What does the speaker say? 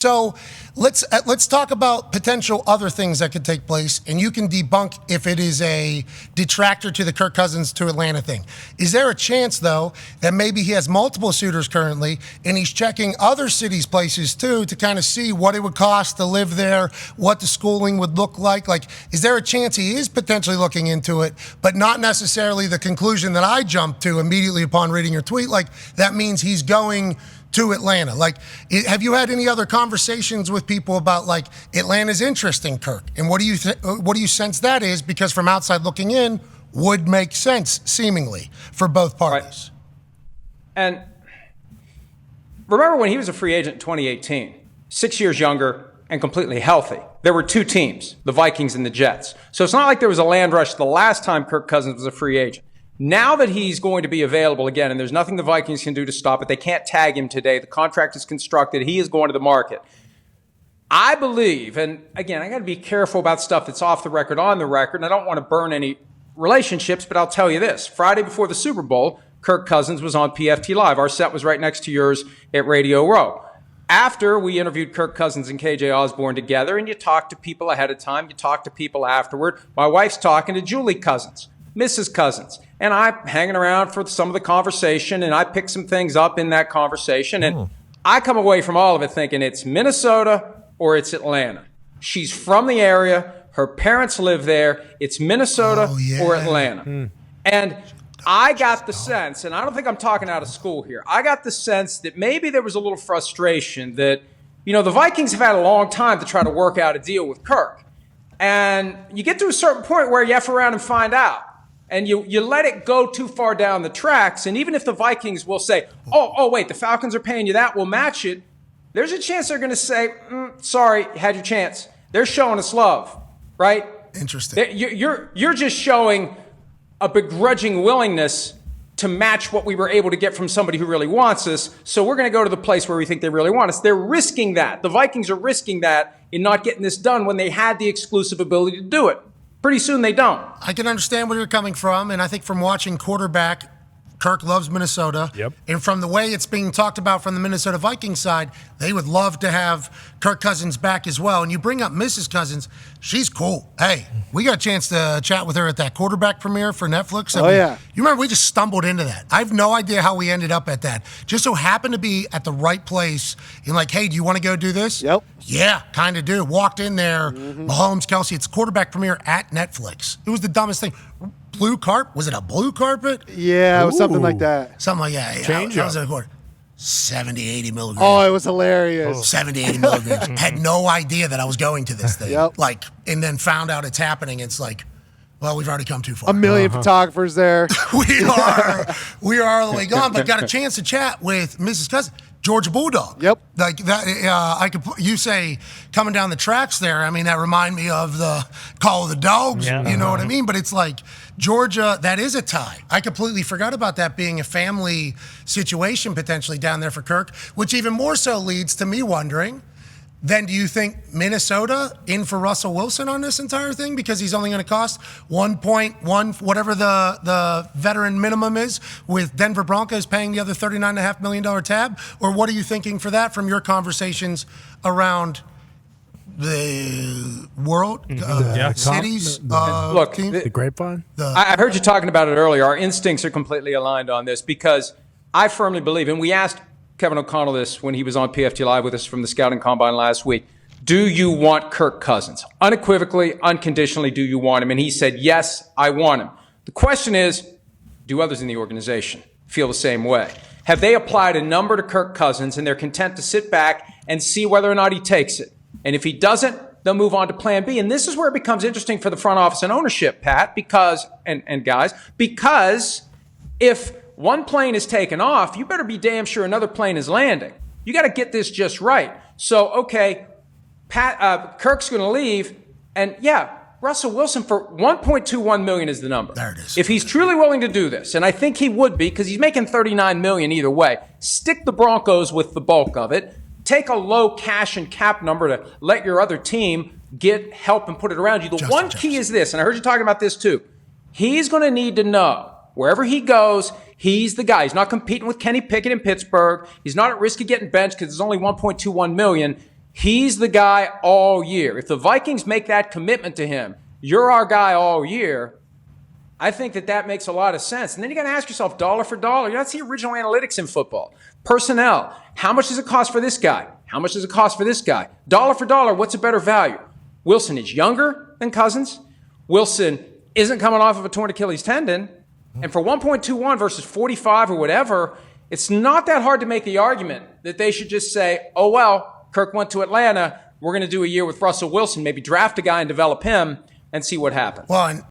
So let's talk about potential other things that could take place, and you can debunk if it is a detractor to the Kirk Cousins to Atlanta thing. Is there a chance, though, that maybe he has multiple suitors currently, and he's checking other cities' places, too, to kind of see what it would cost to live there, what the schooling would look like? Like, is there a chance he is potentially looking into it, but not necessarily the conclusion that I jumped to immediately upon reading your tweet? Like, that means he's going to Atlanta. Like, have you had any other conversations with people about, like, Atlanta's interest in Kirk? And what do you sense that is? Because from outside looking in, would make sense, seemingly, for both parties. Right. And remember when he was a free agent in 2018, 6 years younger and completely healthy. There were two teams, the Vikings and the Jets. So it's not like there was a land rush the last time Kirk Cousins was a free agent. Now that he's going to be available again, and there's nothing the Vikings can do to stop it, they can't tag him today. The contract is constructed. He is going to the market. I believe, and again, I got to be careful about stuff that's off the record, on the record, and I don't want to burn any relationships, but I'll tell you this. Friday before the Super Bowl, Kirk Cousins was on PFT Live. Our set was right next to yours at Radio Row. After we interviewed Kirk Cousins and KJ Osborne together, and you talk to people ahead of time, you talk to people afterward. My wife's talking to Julie Cousins, Mrs. Cousins, and I'm hanging around for some of the conversation, and I pick some things up in that conversation, and I come away from all of it thinking it's Minnesota or it's Atlanta. She's from the area. Her parents live there. It's Minnesota or Atlanta. And I got the sense, and I don't think I'm talking out of school here, I got the sense that maybe there was a little frustration that, you know, the Vikings have had a long time to try to work out a deal with Kirk. And you get to a certain point where you F around and find out. And you let it go too far down the tracks. And even if the Vikings will say, oh, wait, the Falcons are paying you that, we'll match it. There's a chance they're going to say, sorry, you had your chance. They're showing us love, right? Interesting. You're just showing a begrudging willingness to match what we were able to get from somebody who really wants us. So we're going to go to the place where we think they really want us. They're risking that. The Vikings are risking that in not getting this done when they had the exclusive ability to do it. Pretty soon they don't. I can understand where you're coming from, and I think from watching quarterback, Kirk loves Minnesota. Yep. And from the way it's being talked about from the Minnesota Vikings side, they would love to have Kirk Cousins back as well. And you bring up Mrs. Cousins, she's cool. Hey, we got a chance to chat with her at that quarterback premiere for Netflix. Yeah. You remember we just stumbled into that. I have no idea how we ended up at that. Just so happened to be at the right place and like, hey, do you want to go do this? Yep. Yeah, kind of do. Walked in there, Mahomes, Kelsey, it's quarterback premiere at Netflix. It was the dumbest thing. Blue carpet? Was it a blue carpet? Yeah, it was something like that. Something like that. Change That was a quarter. 70, 80 milligrams. Oh, it was hilarious. 70, 80 milligrams. Had no idea that I was going to this thing. Yep. Like, and then found out it's happening. It's like, well, we've already come too far. A million photographers there. We are all the way gone, but got a chance to chat with Mrs. Cousins. Georgia Bulldog. Yep. Like that, you say coming down the tracks there. I mean, that remind me of the Call of the Dogs. Yeah. You know what I mean? But it's like Georgia. That is a tie. I completely forgot about that being a family situation potentially down there for Kirk, which even more so leads to me wondering. Then do you think Minnesota in for Russell Wilson on this entire thing because he's only going to cost 1.1, whatever the veteran minimum is, with Denver Broncos paying the other $39.5 million tab? Or what are you thinking for that from your conversations around the world, cities, Look, teams? The grapevine? I heard you talking about it earlier. Our instincts are completely aligned on this because I firmly believe, and we asked Kevin O'Connell this when he was on PFT Live with us from the Scouting Combine last week. Do you want Kirk Cousins? Unequivocally, unconditionally, do you want him? And he said, yes, I want him. The question is, do others in the organization feel the same way? Have they applied a number to Kirk Cousins and they're content to sit back and see whether or not he takes it? And if he doesn't, they'll move on to plan B. And this is where it becomes interesting for the front office and ownership, Pat, because if one plane is taken off, you better be damn sure another plane is landing. You got to get this just right. So, okay, Kirk's going to leave, and yeah, Russell Wilson for $1.21 million is the number. There it is. If he's truly willing to do this, and I think he would be because he's making $39 million either way, stick the Broncos with the bulk of it. Take a low cash and cap number to let your other team get help and put it around you. The one key is this, and I heard you talking about this too. He's going to need to know wherever he goes, he's the guy. He's not competing with Kenny Pickett in Pittsburgh. He's not at risk of getting benched because there's only $1.21 million. He's the guy all year. If the Vikings make that commitment to him, you're our guy all year, I think that makes a lot of sense. And then you got to ask yourself, dollar for dollar, that's the original analytics in football. Personnel, how much does it cost for this guy? How much does it cost for this guy? Dollar for dollar, what's a better value? Wilson is younger than Cousins. Wilson isn't coming off of a torn Achilles tendon. And for 1.21 versus 45 or whatever, it's not that hard to make the argument that they should just say, oh, well, Kirk went to Atlanta. We're going to do a year with Russell Wilson, maybe draft a guy and develop him and see what happens. Well, and